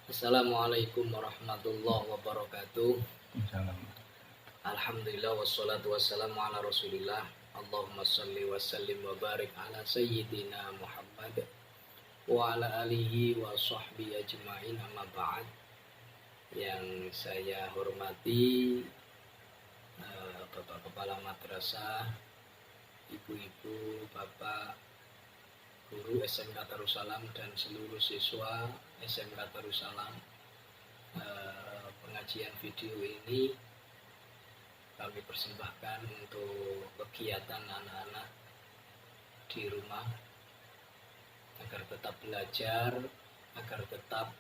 Assalamualaikum warahmatullahi wabarakatuh. Salam. Alhamdulillah wassalatu wassalamu ala rasulillah. Allahumma salli wa sallim wa barik ala sayyidina Muhammad wa ala alihi wa sahbihi ajma'in, amma ba'd. Yang saya hormati Bapak Kepala Madrasah, Ibu-ibu, Bapak Guru SMK Darussalam dan seluruh siswa SMK Darussalam. Pengajian video ini kami persembahkan untuk kegiatan anak-anak di rumah agar tetap belajar, agar tetap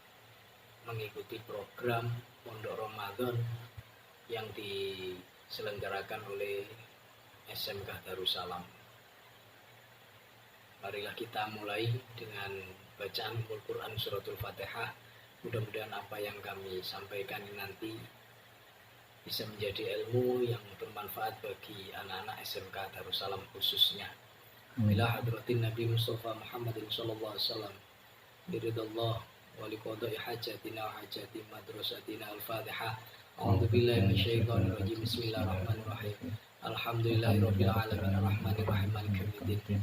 mengikuti program Pondok Ramadan yang diselenggarakan oleh SMK Darussalam. Marilah kita mulai dengan bacaan Al-Quran Suratul Fatihah. Mudah-mudahan apa yang kami sampaikan nanti bisa menjadi ilmu yang bermanfaat bagi anak-anak SMK Darussalam khususnya. Ila hadratin Nabi Mustafa Muhammadin sallallahu alaihi wasallam. Biridallah wa liqada'i hajatina wa hajati madrasatina. Al-Fatihah. A'udzu billahi minasyaitonir rajim. Bismillahirrahmanirrahim. Alhamdulillahirabbil alamin arrahmanir rahim maliki yaumiddin.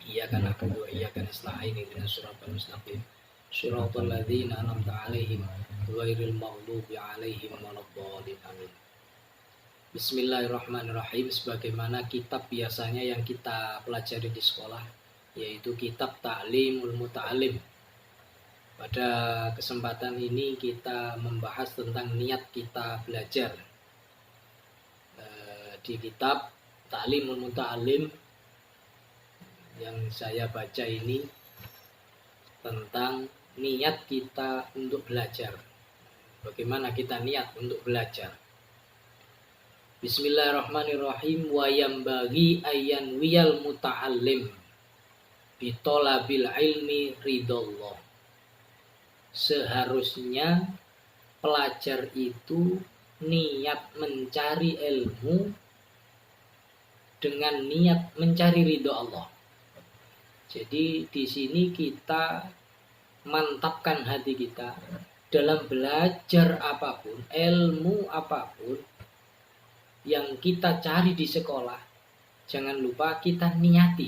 Iyyaka na'budu wa iyyaka nasta'in ihdinas siratal mustaqim. Shiratal ladzina an'amta 'alaihim ghairil maghdubi 'alaihim waladdallin. Amin. Bismillahirrahmanirrahim. Sebagaimana kitab biasanya yang kita pelajari di sekolah, yaitu kitab Ta'limul Muta'allim. Pada kesempatan ini kita membahas tentang niat kita belajar. Di kitab Ta'limul Muta'allim yang saya baca ini tentang niat kita untuk belajar. Bagaimana kita niat untuk belajar? Bismillahirrahmanirrahim. Wa yambaghi ayyan wiyal muta'allim bitolabil ilmi ridallah. Seharusnya pelajar itu niat mencari ilmu dengan niat mencari ridho Allah. Jadi di sini kita mantapkan hati kita dalam belajar apapun, ilmu apapun yang kita cari di sekolah. Jangan lupa kita niati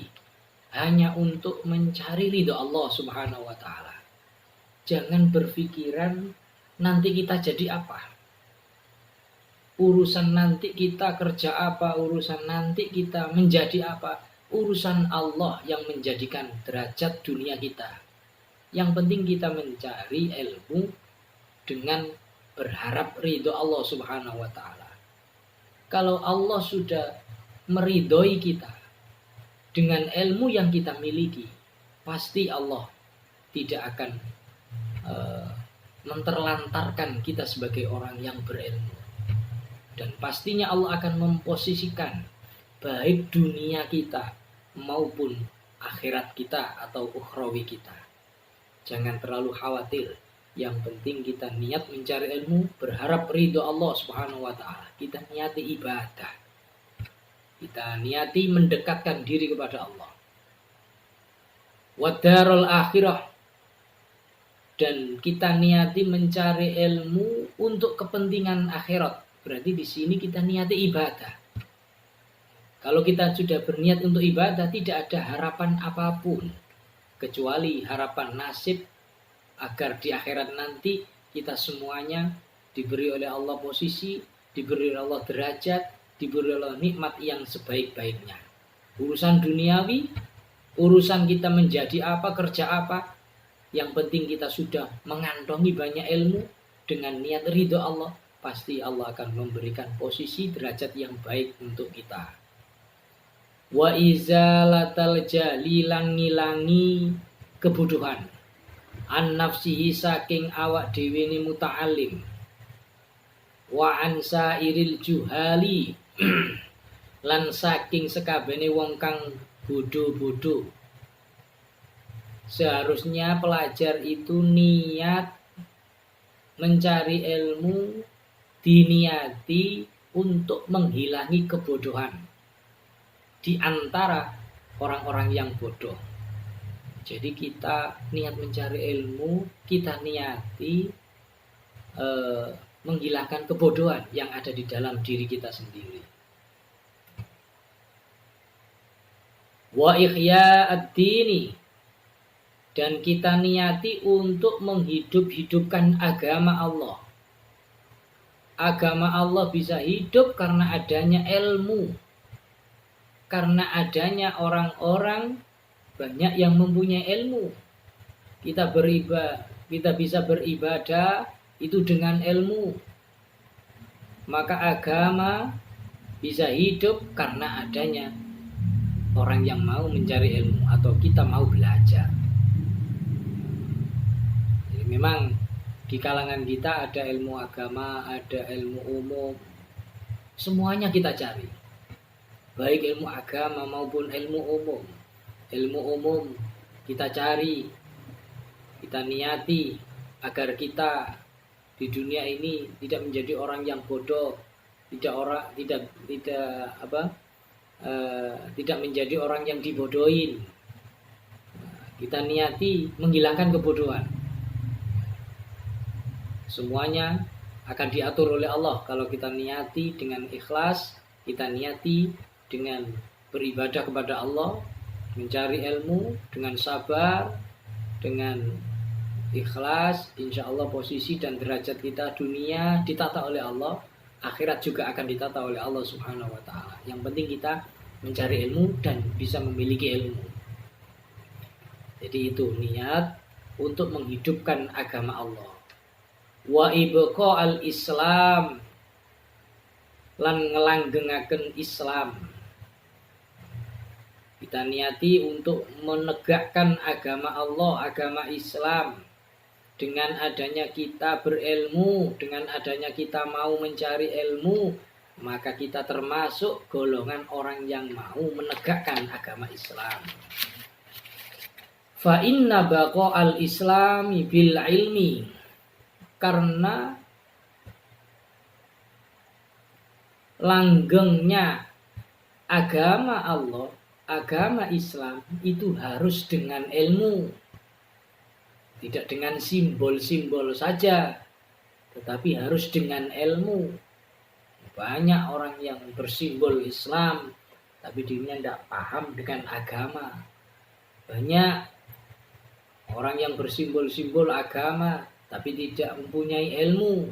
hanya untuk mencari ridho Allah Subhanahu wa taala. Jangan berpikiran nanti kita jadi apa. Urusan nanti kita kerja apa, urusan nanti kita menjadi apa. Urusan Allah yang menjadikan derajat dunia kita. Yang penting kita mencari ilmu dengan berharap ridho Allah Subhanahu wa taala. Kalau Allah sudah meridhoi kita dengan ilmu yang kita miliki, pasti Allah tidak akan menterlantarkan kita sebagai orang yang berilmu. Dan pastinya Allah akan memposisikan baik dunia kita maupun akhirat kita atau ukhrawi kita. Jangan terlalu khawatir. Yang penting kita niat mencari ilmu, berharap ridho Allah Subhanahu wa taala. Kita niati ibadah. Kita niati mendekatkan diri kepada Allah. Wa darul akhirah. Dan kita niati mencari ilmu untuk kepentingan akhirat. Berarti di sini kita niati ibadah. Kalau kita sudah berniat untuk ibadah, tidak ada harapan apapun kecuali harapan nasib agar di akhirat nanti kita semuanya diberi oleh Allah posisi, diberi oleh Allah derajat, diberi oleh Allah nikmat yang sebaik-baiknya. Urusan duniawi, urusan kita menjadi apa, kerja apa, yang penting kita sudah mengantongi banyak ilmu dengan niat ridho Allah, pasti Allah akan memberikan posisi derajat yang baik untuk kita. Wa izalatal jahli, ngilangi kebodohan, an nafsihi saking awak dhewe ni muta'allim, wa an sairil juhali lan saking sekabene wong kang bodoh-bodoh. Seharusnya pelajar itu niat mencari ilmu, diniati untuk menghilangi kebodohan di antara orang-orang yang bodoh. Jadi kita niat mencari ilmu, kita niati menghilangkan kebodohan yang ada di dalam diri kita sendiri. Wa ihya ad-dini, dan kita niati untuk menghidup-hidupkan agama Allah. Agama Allah bisa hidup karena adanya ilmu, karena adanya orang-orang banyak yang mempunyai ilmu. Kita bisa beribadah itu dengan ilmu. Maka agama bisa hidup karena adanya orang yang mau mencari ilmu atau kita mau belajar. Jadi memang di kalangan kita ada ilmu agama, ada ilmu umum. Semuanya kita cari. Baik ilmu agama maupun ilmu umum. Ilmu umum kita cari, kita niati agar kita di dunia ini tidak menjadi orang yang bodoh, tidak menjadi orang yang dibodohin. Kita niati menghilangkan kebodohan. Semuanya akan diatur oleh Allah kalau kita niati dengan ikhlas, kita niati dengan beribadah kepada Allah, mencari ilmu dengan sabar, dengan ikhlas. Insya Allah posisi dan derajat kita dunia ditata oleh Allah, akhirat juga akan ditata oleh Allah Subhanahu wa ta'ala. Yang penting kita mencari ilmu dan bisa memiliki ilmu. Jadi itu niat untuk menghidupkan agama Allah. Wa ibqa al-Islam, lan ngelanggengaken Islam. Kita niati untuk menegakkan agama Allah, agama Islam. Dengan adanya kita berilmu, dengan adanya kita mau mencari ilmu, maka kita termasuk golongan orang yang mau menegakkan agama Islam. Fa inna baqa al-Islami bil ilmi, karena langgengnya agama Allah, agama Islam itu harus dengan ilmu. Tidak dengan simbol-simbol saja, tetapi harus dengan ilmu. Banyak orang yang bersimbol Islam, tapi dirinya tidak paham dengan agama. Banyak orang yang bersimbol-simbol agama, tapi tidak mempunyai ilmu.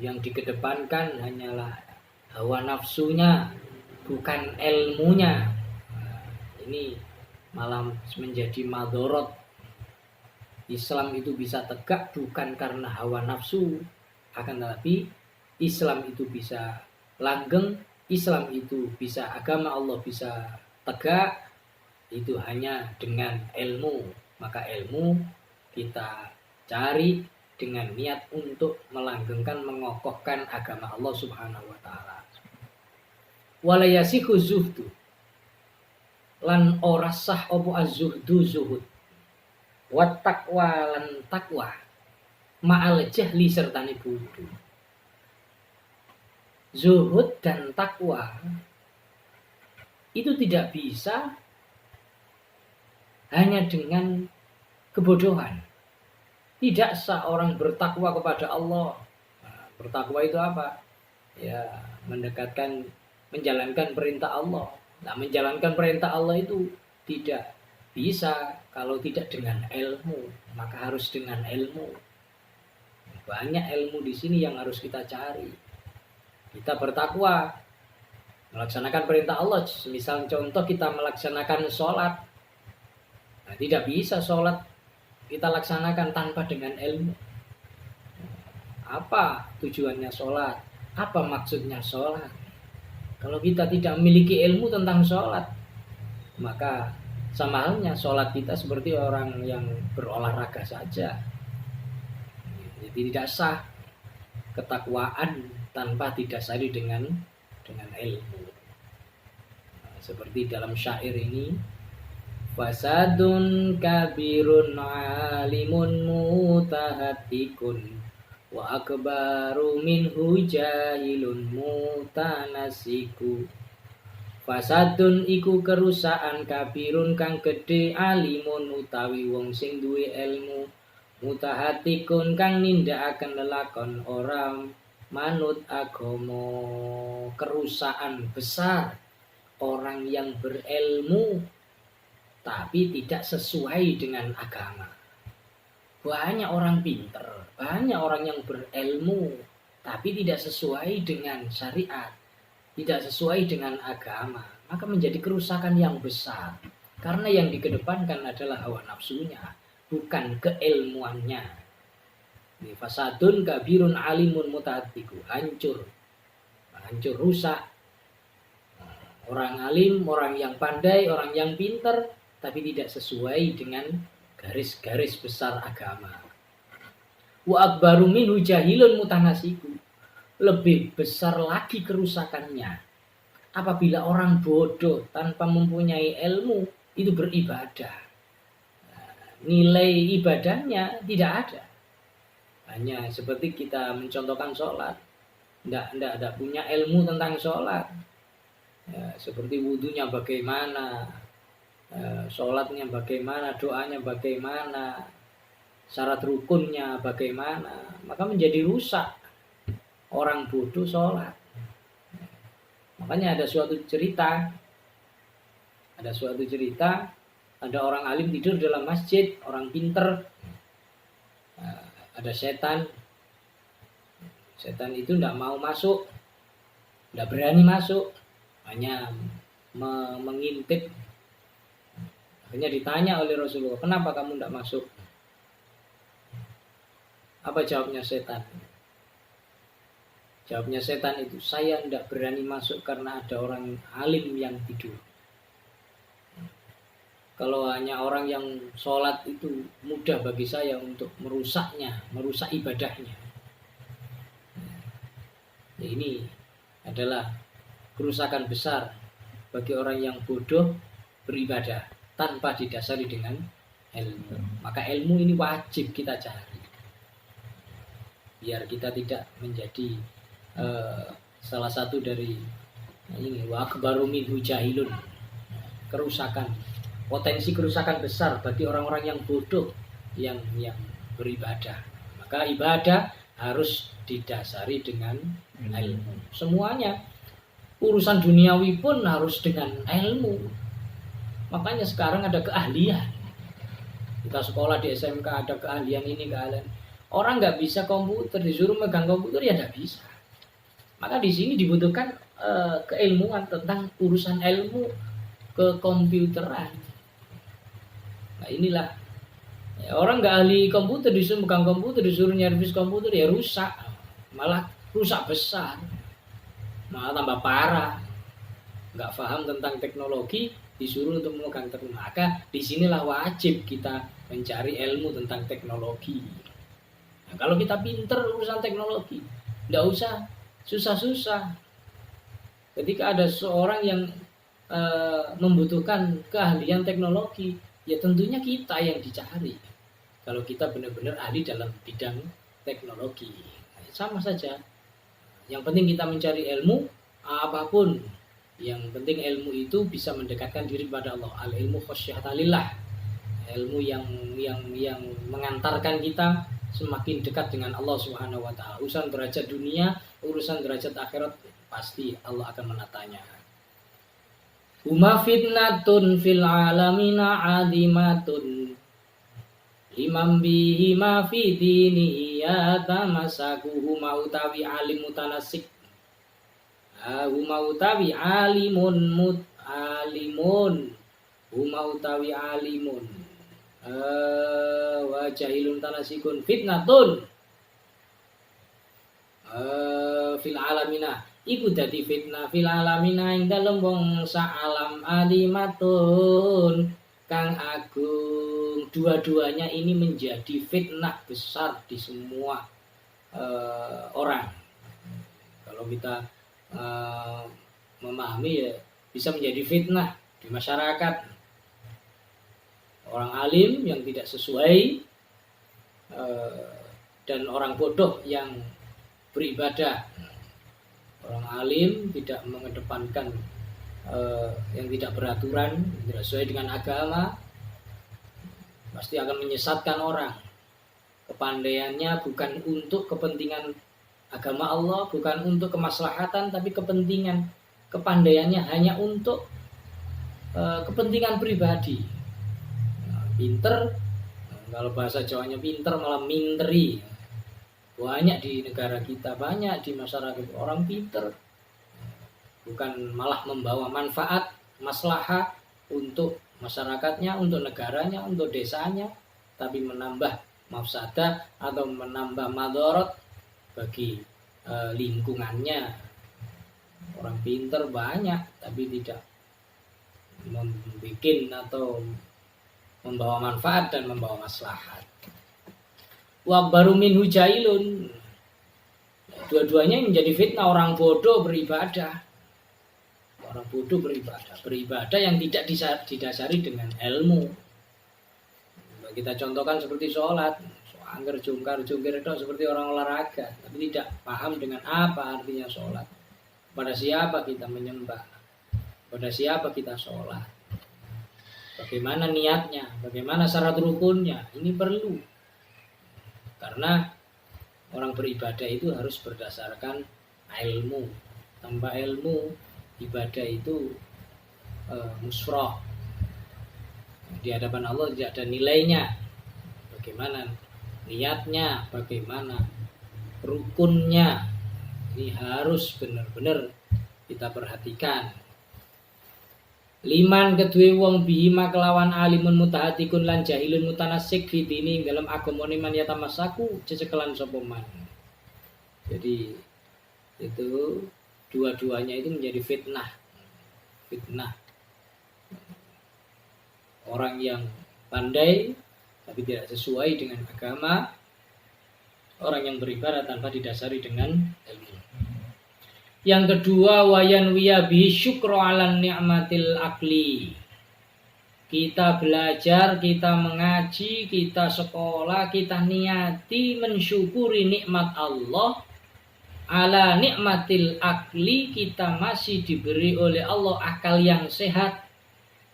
Yang dikedepankan hanyalah hawa nafsunya, bukan ilmunya. Ini malah menjadi madorot. Islam itu bisa tegak bukan karena hawa nafsu, akan tetapi Islam itu bisa langgeng, Islam itu bisa, agama Allah bisa tegak, itu hanya dengan ilmu. Maka ilmu kita cari dengan niat untuk melanggengkan, mengokohkan agama Allah Subhanahu wa ta'ala. Wala yasihu zuhdu, lan ora sah opo az-zuhdu zuhud. Wat taqwa lan takwa ma'al jahli sertane bodho. Zuhud dan takwa itu tidak bisa hanya dengan kebodohan. Tidak sah orang bertakwa kepada Allah. Nah, bertakwa itu apa? Ya, menjalankan perintah Allah. Nah, menjalankan perintah Allah itu tidak bisa kalau tidak dengan ilmu, maka harus dengan ilmu. Banyak ilmu di sini yang harus kita cari. Kita bertakwa, melaksanakan perintah Allah. Misal contoh kita melaksanakan sholat. Nah, tidak bisa sholat kita laksanakan tanpa dengan ilmu. Apa tujuannya sholat? Apa maksudnya sholat? Kalau kita tidak memiliki ilmu tentang sholat, maka sama halnya sholat kita seperti orang yang berolahraga saja. Jadi tidak sah ketakwaan tanpa didasari dengan ilmu. Seperti dalam syair ini, fasadun kabirun alimun mutahatikun wa akbaru minhu jahilun mutanasiku. Fasadun iku kerusakan kabirun kang gede alimun utawi wong sing duwe ilmu mutahatikun kang nindakaken lelakon ora manut agama. Kerusakan besar orang yang berilmu tapi tidak sesuai dengan agama. Banyak orang pinter, banyak orang yang berilmu tapi tidak sesuai dengan syariat, tidak sesuai dengan agama, maka menjadi kerusakan yang besar. Karena yang dikedepankan adalah hawa nafsunya, bukan keilmuannya. Fasadun kabirun alimun mutahatiku, hancur rusak. Orang alim, orang yang pandai, orang yang pinter, tapi tidak sesuai dengan garis-garis besar agama. Wa akbaru minhu jahilun mutanasiku. Lebih besar lagi kerusakannya apabila orang bodoh tanpa mempunyai ilmu itu beribadah. Nilai ibadahnya tidak ada. Hanya seperti kita mencontohkan sholat. Tidak punya ilmu tentang sholat. Ya, seperti wudhunya bagaimana, sholatnya bagaimana, doanya bagaimana, syarat rukunnya bagaimana, maka menjadi rusak. Orang bodoh sholat. Makanya ada suatu cerita, ada orang alim tidur dalam masjid, orang pinter, ada setan itu tidak mau masuk, tidak berani masuk, hanya mengintip. Akhirnya ditanya oleh Rasulullah, kenapa kamu tidak masuk? Apa jawabnya setan? Jawabnya setan itu, saya tidak berani masuk karena ada orang alim yang tidur. Kalau hanya orang yang sholat itu mudah bagi saya untuk merusak ibadahnya. Ya, ini adalah kerusakan besar bagi orang yang bodoh beribadah tanpa didasari dengan ilmu. Maka ilmu ini wajib kita cari biar kita tidak menjadi salah satu dari ini wa akbaru minhu jahilun, potensi kerusakan besar bagi orang-orang yang bodoh yang beribadah. Maka ibadah harus didasari dengan ilmu. Semuanya urusan duniawi pun harus dengan ilmu. Makanya sekarang ada keahlian. Kita sekolah di SMK ada keahlian ini, keahlian. Orang nggak bisa komputer, disuruh megang komputer ya nggak bisa. Maka di sini dibutuhkan keilmuan tentang urusan ilmu kekomputeran. Nah inilah ya, orang nggak ahli komputer disuruh megang komputer, disuruh nyervis komputer ya rusak, malah rusak besar, malah tambah parah. Nggak paham tentang teknologi disuruh untuk memegang teknologi. Maka disinilah wajib kita mencari ilmu tentang teknologi. Nah, kalau kita pinter urusan teknologi, nggak usah susah-susah. Ketika ada seorang yang membutuhkan keahlian teknologi, ya tentunya kita yang dicari. Kalau kita benar-benar ahli dalam bidang teknologi, sama saja. Yang penting kita mencari ilmu apapun. Yang penting ilmu itu bisa mendekatkan diri kepada Allah. Al ilmu khosyatalillah. Ilmu yang mengantarkan kita semakin dekat dengan Allah Subhanahu wa taala. Urusan derajat dunia, urusan derajat akhirat pasti Allah akan menatanya. Huma fitnatun fil alamina adimatun liman bihi ma fi dini ya tamasakuhu utawi alim mutanasik. Huma utawi alimun huma utawi alimun wa jahilun tanasikun fitnatun fil alamina iku dadi fitnah fil alamina ing dalem bangsa alam alimatun kang agung. Dua-duanya ini menjadi fitnah besar di semua orang. Kalau kita memahami ya bisa menjadi fitnah di masyarakat. Orang alim yang tidak sesuai dan orang bodoh yang beribadah. Orang alim tidak mengedepankan yang tidak beraturan, tidak sesuai dengan agama, pasti akan menyesatkan orang. Kepandaiannya bukan untuk kepentingan agama Allah, bukan untuk kemaslahatan, tapi kepandaiannya hanya untuk kepentingan pribadi. Pinter, kalau bahasa Jawanya pinter malah minteri. Banyak di negara kita, banyak di masyarakat orang pinter, bukan malah membawa manfaat, maslahah untuk masyarakatnya, untuk negaranya, untuk desanya, tapi menambah mafsadah atau menambah madorot bagi lingkungannya. Orang pinter banyak, tapi tidak membuat atau membawa manfaat dan membawa maslahat. Wa baru minhu jailun. Dua-duanya menjadi fitnah. Orang bodoh beribadah. Orang bodoh beribadah yang tidak didasari dengan ilmu. Kita contohkan seperti sholat, angger jungkir itu seperti orang olahraga, tapi tidak paham dengan apa artinya sholat. Pada siapa kita menyembah? Pada siapa kita sholat? Bagaimana niatnya? Bagaimana syarat rukunnya? Ini perlu. Karena orang beribadah itu harus berdasarkan ilmu. Tanpa ilmu, ibadah itu musyrah. Di hadapan Allah tidak ada nilainya. Bagaimana niatnya, bagaimana rukunnya, ini harus benar-benar kita perhatikan. Liman kedue wong bihima kelawan alimun mutahatikun lan jahilun mutanasik fi dini dalam agamane man yatamasaku cecekelan sapa man. Jadi itu dua-duanya itu menjadi fitnah. Orang yang pandai tapi tidak sesuai dengan agama, orang yang beribadah tanpa didasari dengan ilmu. Yang kedua, wayan wiya bi syukru ala ni'matil akli. Kita belajar, kita mengaji, kita sekolah, kita niati mensyukuri nikmat Allah. Ala nikmatil akli, kita masih diberi oleh Allah akal yang sehat.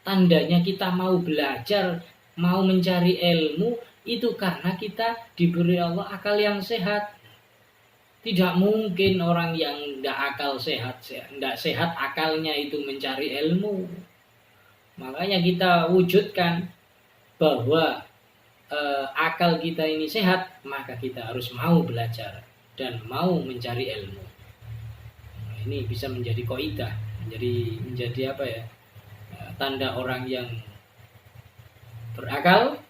Tandanya kita mau belajar, mau mencari ilmu, itu karena kita diberi Allah akal yang sehat. Tidak mungkin orang yang tidak sehat akalnya itu mencari ilmu. Makanya kita wujudkan bahwa akal kita ini sehat, maka kita harus mau belajar dan mau mencari ilmu. Nah, ini bisa menjadi kaidah, menjadi apa ya? Tanda orang yang berakal,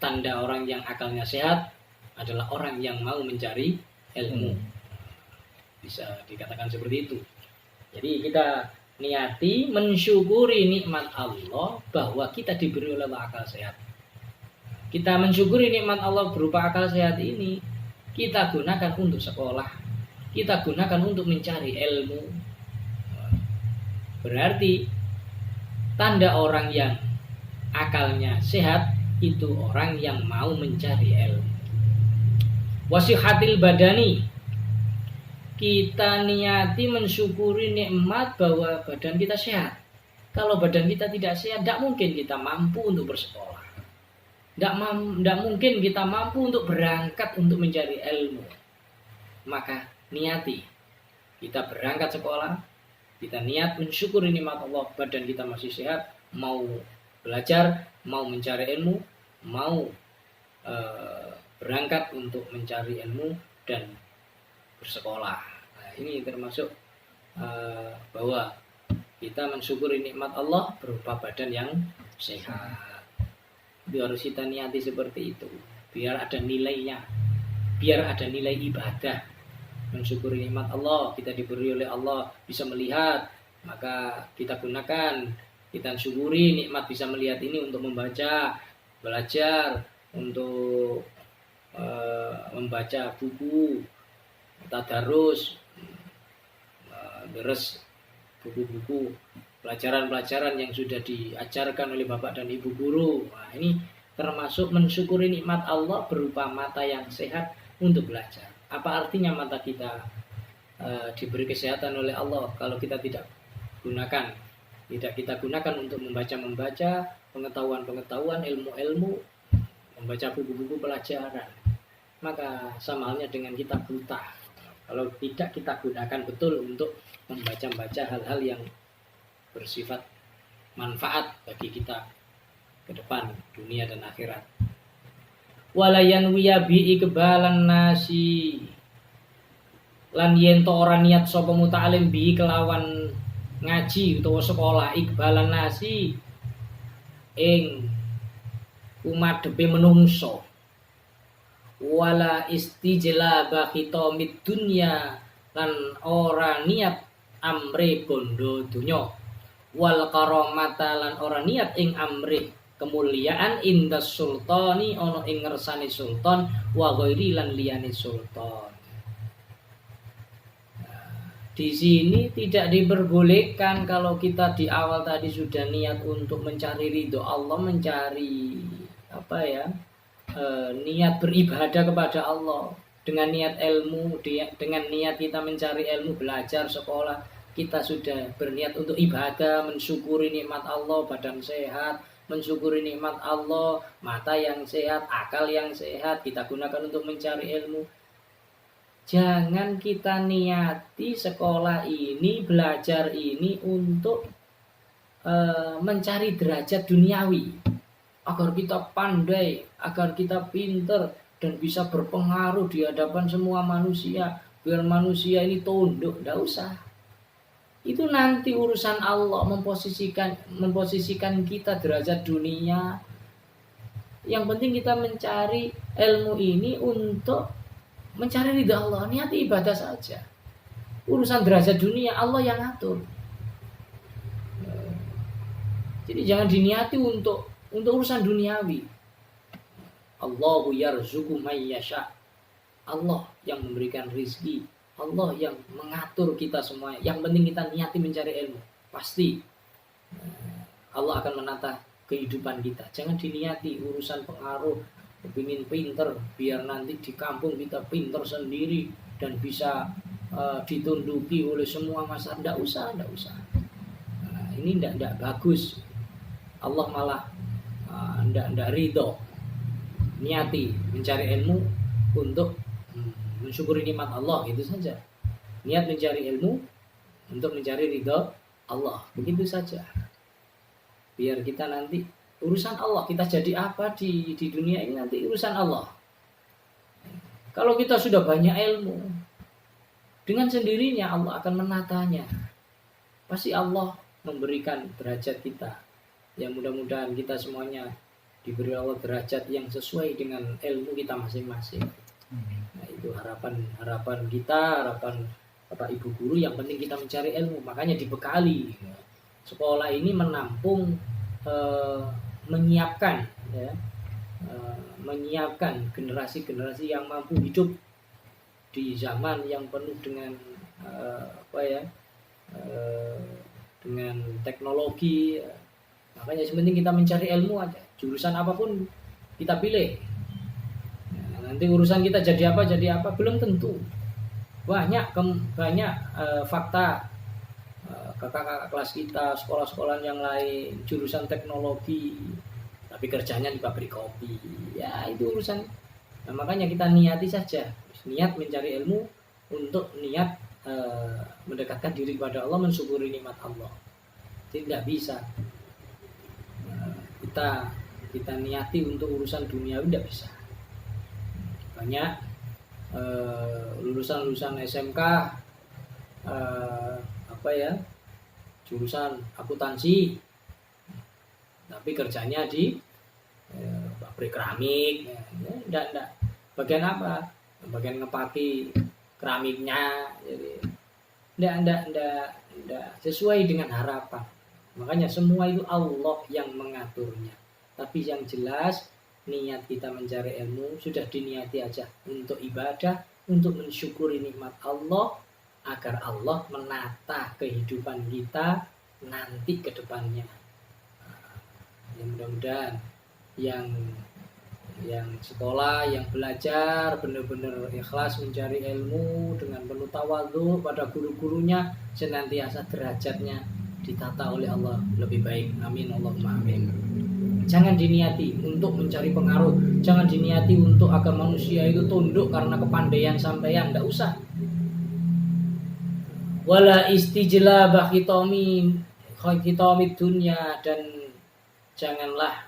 tanda orang yang akalnya sehat adalah orang yang mau mencari ilmu. Bisa dikatakan seperti itu. Jadi kita niati mensyukuri nikmat Allah bahwa kita diberi oleh Allah akal sehat. Kita mensyukuri nikmat Allah berupa akal sehat ini, kita gunakan untuk sekolah, kita gunakan untuk mencari ilmu. Berarti tanda orang yang akalnya sehat itu orang yang mau mencari ilmu. Wasihatil badani, kita niati mensyukuri nikmat bahwa badan kita sehat. Kalau badan kita tidak sehat, tidak mungkin kita mampu untuk bersekolah. Tidak mungkin kita mampu untuk berangkat untuk mencari ilmu. Maka niati, kita berangkat sekolah, kita niat mensyukuri nikmat Allah, badan kita masih sehat, mau belajar, mau mencari ilmu, mau berangkat untuk mencari ilmu dan bersekolah. Nah, ini termasuk bahwa kita mensyukuri nikmat Allah berupa badan yang sehat. Itu harus kita niati seperti itu, biar ada nilainya, biar ada nilai ibadah. Mensyukuri nikmat Allah, kita diberi oleh Allah bisa melihat, maka kita gunakan, kita syukuri nikmat bisa melihat ini untuk membaca, belajar, untuk membaca buku, tadarus, beres buku-buku pelajaran-pelajaran yang sudah diajarkan oleh bapak dan ibu guru. Nah, ini termasuk mensyukuri nikmat Allah berupa mata yang sehat untuk belajar. Apa artinya mata kita diberi kesehatan oleh Allah kalau kita tidak kita gunakan untuk membaca pengetahuan-pengetahuan, ilmu-ilmu, membaca buku-buku pelajaran. maka sama halnya dengan kita buta. Kalau tidak kita gunakan betul untuk membaca-baca hal-hal yang bersifat manfaat bagi kita ke depan, dunia dan akhirat. Walayan wiyabi ikbalan nasi, lan yen to ora niat sapa muta'alim bi kelawan ngaji utawa sekolah ikbalan nasi ing umadepe menungso, wala istijlaba khitamid dunya, lan ora niat amre bondo dunya, wal karamata lan ora niat ing amre kemuliaan indas sultani ana ing ngersane sultan wa ghairi lan liyane sultan. Di sini tidak diperbolehkan kalau kita di awal tadi sudah niat untuk mencari ridho Allah, mencari niat beribadah kepada Allah dengan niat ilmu, dengan niat kita mencari ilmu, belajar, sekolah, kita sudah berniat untuk ibadah, mensyukuri nikmat Allah, badan sehat, mensyukuri nikmat Allah, mata yang sehat, akal yang sehat, kita gunakan untuk mencari ilmu. Jangan kita niati sekolah ini, belajar ini untuk mencari derajat duniawi, agar kita pandai, agar kita pinter dan bisa berpengaruh di hadapan semua manusia, biar manusia ini tunduk. Tidak usah. Itu nanti urusan Allah memposisikan kita derajat dunia. Yang penting kita mencari ilmu ini untuk mencari ridha Allah, niati ibadah saja. Urusan derajat dunia Allah yang atur. Jadi jangan diniati untuk urusan duniawi. Allahu yarzuqu may yasha. Allah yang memberikan rizki, Allah yang mengatur kita semua. Yang penting kita niati mencari ilmu. Pasti Allah akan menata kehidupan kita. Jangan diniati urusan pengaruh, kepingin pinter biar nanti di kampung kita pinter sendiri dan bisa ditunduki oleh semua masyarakat. Tidak usah. Ini tidak bagus. Allah malah tidak ridho. Niati mencari ilmu untuk mensyukuri nikmat Allah, itu saja. Niat mencari ilmu untuk mencari ridho Allah, begitu saja. Biar kita nanti urusan Allah, kita jadi apa di dunia ini nanti urusan Allah. Kalau kita sudah banyak ilmu, dengan sendirinya Allah akan menatanya. Pasti Allah memberikan derajat kita. Yang mudah-mudahan kita semuanya diberi Allah derajat yang sesuai dengan ilmu kita masing-masing. Nah, itu harapan kita, harapan Bapak Ibu guru. Yang penting kita mencari ilmu, makanya dibekali. Sekolah ini menampung, menyiapkan generasi-generasi yang mampu hidup di zaman yang penuh dengan dengan teknologi. Makanya sebenarnya kita mencari ilmu aja, jurusan apapun kita pilih. Nanti urusan kita jadi apa belum tentu. Banyak fakta kakak-kakak kelas kita, sekolah-sekolah yang lain, jurusan teknologi, tapi kerjanya di pabrik kopi. Ya itu urusan. Nah, makanya kita niati saja, niat mencari ilmu untuk niat mendekatkan diri kepada Allah, mensyukuri nikmat Allah. Tidak bisa kita niati untuk urusan dunia, tidak bisa. Banyak lulusan SMK jurusan akuntansi, tapi kerjanya di pabrik keramik. Enggak. Bagian apa? Bagian ngepaki keramiknya. Jadi enggak sesuai dengan harapan. Makanya semua itu Allah yang mengaturnya. Tapi yang jelas niat kita mencari ilmu sudah diniati aja untuk ibadah, untuk mensyukuri nikmat Allah, agar Allah menata kehidupan kita nanti ke depannya. Ya mudah-mudahan yang sekolah, yang belajar benar-benar ikhlas mencari ilmu dengan penuh tawadhu pada guru-gurunya, senantiasa derajatnya ditata oleh Allah lebih baik. Amin Allahumma amin. Jangan diniati untuk mencari pengaruh, jangan diniati untuk agar manusia itu tunduk karena kepandaian sampean, enggak usah. Wala istijlabah khitomi dunia, dan janganlah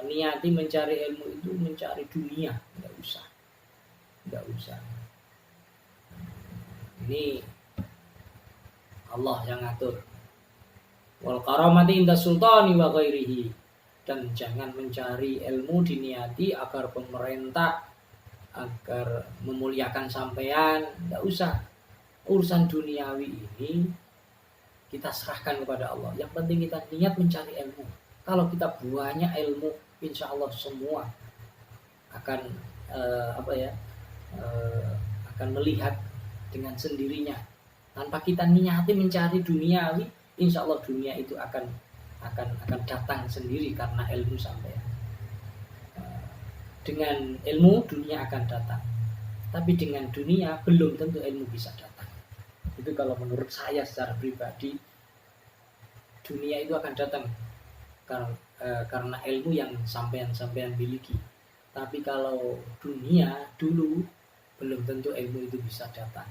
niati mencari ilmu itu mencari dunia, enggak usah. Ini Allah yang ngatur. Wal karamati inda sultani wa ghairihi, dan jangan mencari ilmu diniati agar pemerintah, agar memuliakan sampean, enggak usah. Urusan duniawi ini kita serahkan kepada Allah. Yang penting kita niat mencari ilmu. Kalau kita banyak ilmu, insya Allah semua akan akan melihat dengan sendirinya. Tanpa kita niati mencari duniawi, insya Allah dunia itu akan datang sendiri karena ilmu sampean. Dengan ilmu dunia akan datang, tapi dengan dunia belum tentu ilmu bisa datang. Itu kalau menurut saya secara pribadi, dunia itu akan datang karena ilmu yang sampean miliki. Tapi kalau dunia dulu, belum tentu ilmu itu bisa datang.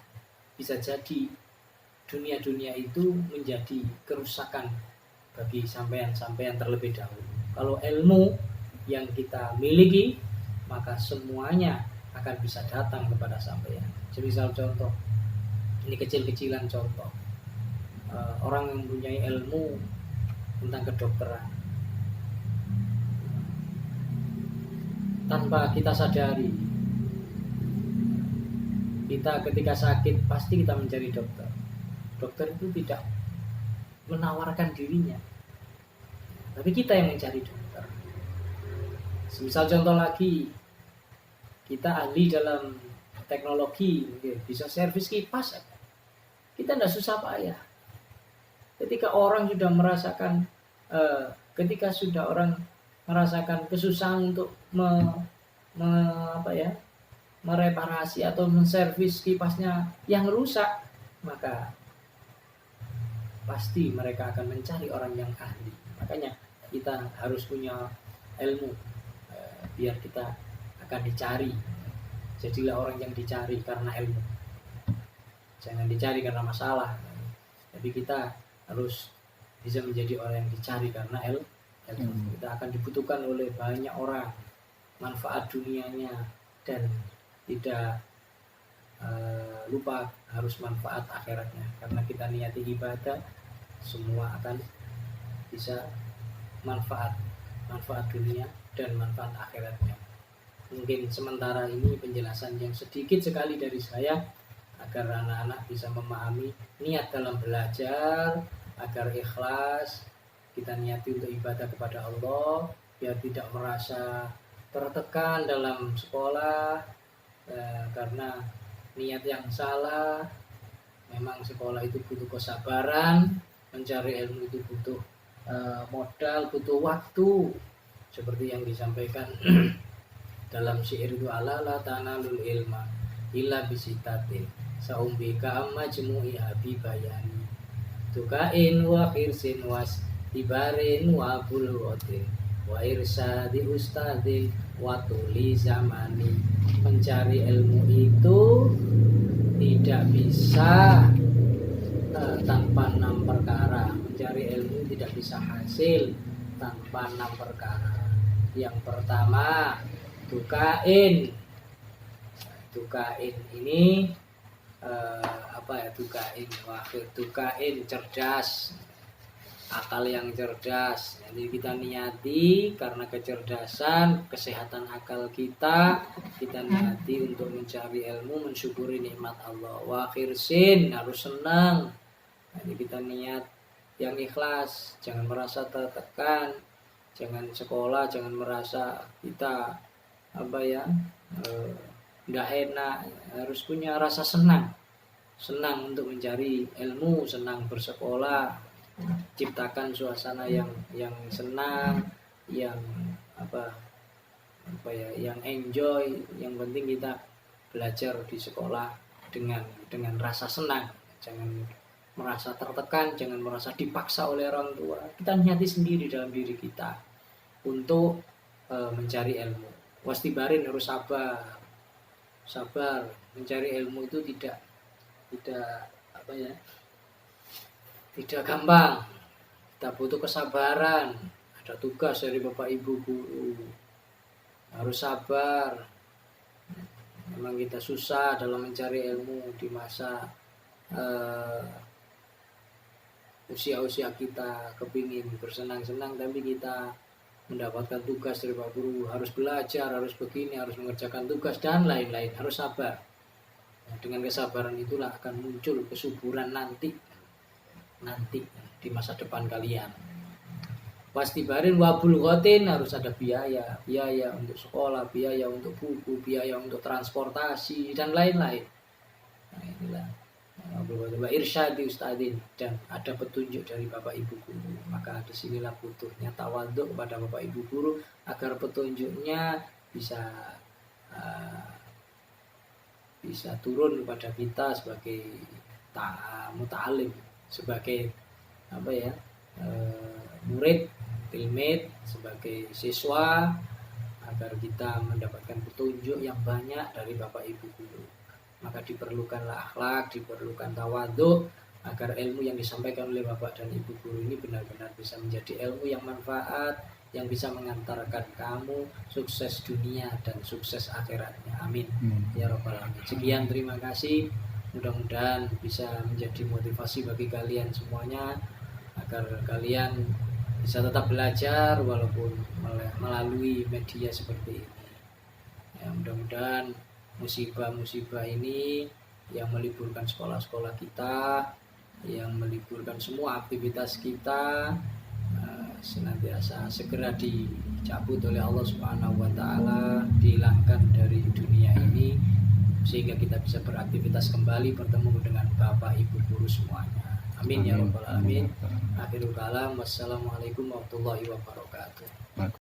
Bisa jadi dunia itu menjadi kerusakan bagi sampean terlebih dahulu. Kalau ilmu yang kita miliki, maka semuanya akan bisa datang kepada sampean. Semisal contoh, ini kecil-kecilan contoh, orang yang mempunyai ilmu tentang kedokteran, tanpa kita sadari, kita ketika sakit pasti kita mencari dokter. Dokter itu tidak menawarkan dirinya, tapi kita yang mencari dokter. Semisal contoh lagi, kita ahli dalam teknologi, bisa servis kipas, kita tidak susah payah. Ketika orang sudah merasakan kesusahan untuk mereparasi atau menservis kipasnya yang rusak, maka pasti mereka akan mencari orang yang ahli. Makanya kita harus punya ilmu, biar kita akan dicari. Jadilah orang yang dicari karena ilmu, jangan dicari karena masalah. Tapi kita harus bisa menjadi orang yang dicari karena ilmu. Kita akan dibutuhkan oleh banyak orang, manfaat dunianya, dan tidak lupa harus manfaat akhiratnya. Karena kita niati ibadah, semua akan bisa manfaat dunia dan manfaat akhiratnya. Mungkin sementara ini penjelasan yang sedikit sekali dari saya, agar anak-anak bisa memahami niat dalam belajar, agar ikhlas kita niati untuk ibadah kepada Allah, biar tidak merasa tertekan dalam sekolah, karena niat yang salah. Memang sekolah itu butuh kesabaran, mencari ilmu itu butuh modal, butuh waktu, seperti yang disampaikan dalam syair itu, ala la tanalul ilma illa bisitatin saumbika amma jumu'i habibayani tukain wa khirsin was tibarin wa bulghatin wa irsadi ustadin wa tuli zamani. Mencari ilmu itu tidak bisa tanpa 6 perkara. Mencari ilmu tidak bisa hasil tanpa 6 perkara. Yang pertama, tukain ini tukain cerdas, akal yang cerdas. Jadi kita niati karena kecerdasan, kesehatan akal kita niati untuk mencari ilmu, mensyukuri nikmat Allah. Wa khirsin, harus senang. Jadi kita niat yang ikhlas, jangan merasa tertekan, jangan sekolah, jangan merasa kita tidak enak, harus punya rasa senang untuk mencari ilmu, senang bersekolah. Ciptakan suasana yang senang, yang yang enjoy. Yang penting kita belajar di sekolah dengan rasa senang, jangan merasa tertekan, jangan merasa dipaksa oleh orang tua. Kita niati sendiri dalam diri kita. untuk mencari ilmu. Wastibarin, harus sabar. Mencari ilmu itu tidak tidak gampang. Kita butuh kesabaran. Ada tugas dari Bapak Ibu guru, harus sabar. Memang kita susah dalam mencari ilmu di masa usia-usia kita kepingin bersenang-senang, tapi kita mendapatkan tugas dari Pak Guru, harus belajar, harus begini, harus mengerjakan tugas dan lain-lain, harus sabar. Nah, dengan kesabaran itulah akan muncul kesuburan nanti di masa depan kalian. Pasti barin wabul gotin, harus ada biaya untuk sekolah, biaya untuk buku, biaya untuk transportasi dan lain-lain. Nah, inilah wa irsyadi ustadin, dan ada petunjuk dari Bapak Ibu guru. Maka disinilah butuhnya tawaduk kepada Bapak Ibu guru agar petunjuknya bisa turun kepada kita sebagai muta'alim, sebagai murid, tilmid, sebagai siswa, agar kita mendapatkan petunjuk yang banyak dari Bapak Ibu guru. Maka diperlukanlah akhlak, diperlukan tawaduk, agar ilmu yang disampaikan oleh Bapak dan Ibu guru ini benar-benar bisa menjadi ilmu yang manfaat, yang bisa mengantarkan kamu sukses dunia dan sukses akhiratnya. Amin. Ya Rabbal Alamin. Sekian, terima kasih. Mudah-mudahan bisa menjadi motivasi bagi kalian semuanya, agar kalian bisa tetap belajar walaupun melalui media seperti ini. Ya, mudah-mudahan musibah-musibah ini yang meliburkan sekolah-sekolah kita, yang meliburkan semua aktivitas kita, senantiasa segera dicabut oleh Allah Subhanahu wa Ta'ala, dihilangkan dari dunia ini, sehingga kita bisa beraktivitas kembali, bertemu dengan Bapak Ibu guru semuanya. Amin ya Rabbal Alamin. Akhirul kalam, wassalamualaikum warahmatullahi wabarakatuh.